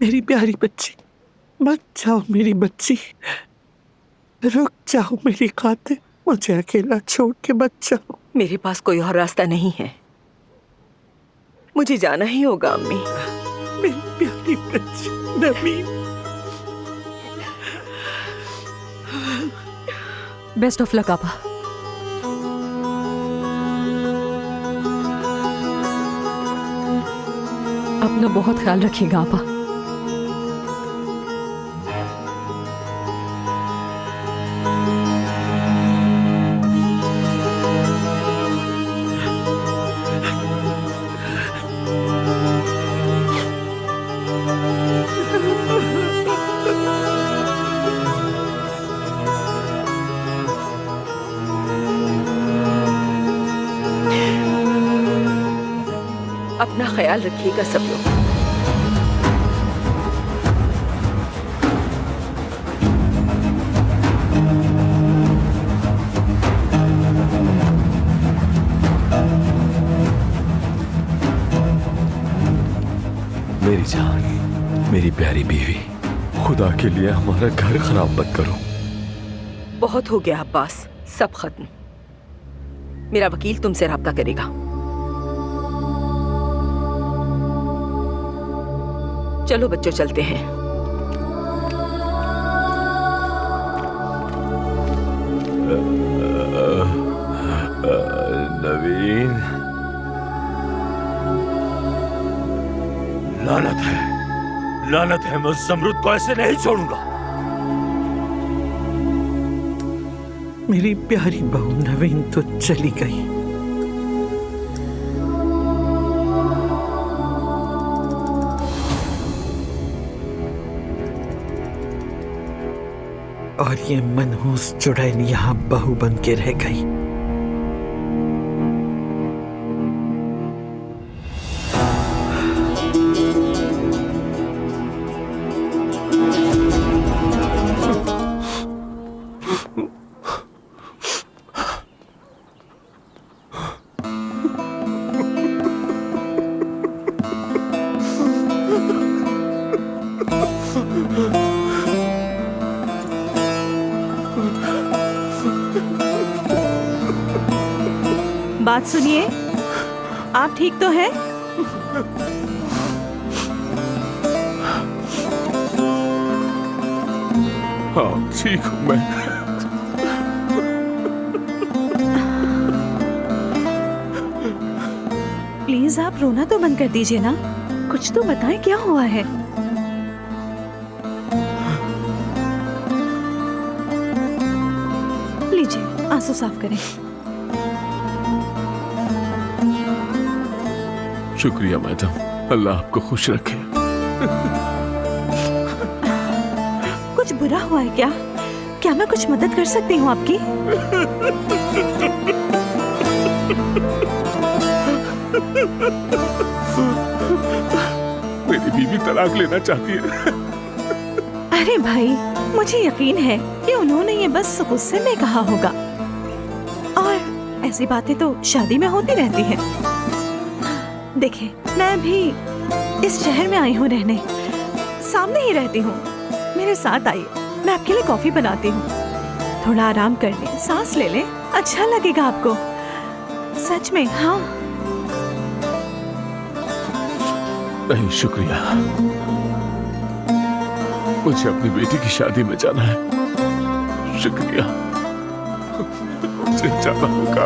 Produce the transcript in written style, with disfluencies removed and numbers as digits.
मेरी प्यारी बच्ची, मत जाओ मेरी बच्ची, रुक जाओ मेरी खातिर, मुझे अकेला छोड़ के मत जाओ। मेरे पास कोई और रास्ता नहीं है, मुझे जाना ही होगा अम्मी। मेरी प्यारी बच्ची नवीन। बेस्ट ऑफ लक आपा। अपना बहुत ख्याल रखिएगा आपा। अपना ख्याल रखिएगा सब लोग। मेरी जान, मेरी प्यारी बीवी, खुदा के लिए हमारा घर खराब मत करो। बहुत हो गया अब्बास, सब खत्म। मेरा वकील तुमसे राब्ता करेगा। चलो बच्चों, चलते हैं। नवीन, लानत है, लानत है, मैं उस ज़मरुद को ऐसे नहीं छोड़ूंगा। मेरी प्यारी बहू नवीन तो चली गई, और ये मनहूस चुड़ैल यहाँ बहू बन के रह गई। बात सुनिए, आप ठीक तो हैं? हाँ, ठीक हूँ मैं। प्लीज आप रोना तो बंद कर दीजिए ना, कुछ तो बताएं क्या हुआ है। लीजिए आंसू साफ करें। शुक्रिया मैडम, अल्लाह आपको खुश रखे। कुछ बुरा हुआ है क्या? क्या मैं कुछ मदद कर सकती हूँ आपकी? मेरी बीवी तलाक लेना चाहती है। अरे भाई, मुझे यकीन है कि उन्होंने ये बस गुस्से में कहा होगा, और ऐसी बातें तो शादी में होती रहती हैं। देखिए, मैं भी इस शहर में आई हूँ रहने, सामने ही रहती हूँ। मेरे साथ आइए, मैं आपके लिए कॉफी बनाती हूँ। थोड़ा आराम कर लें, सांस ले लें, अच्छा लगेगा आपको। सच में। हाँ नहीं, शुक्रिया, मुझे अपनी बेटी की शादी में जाना है। शुक्रिया, मुझे जाना होगा।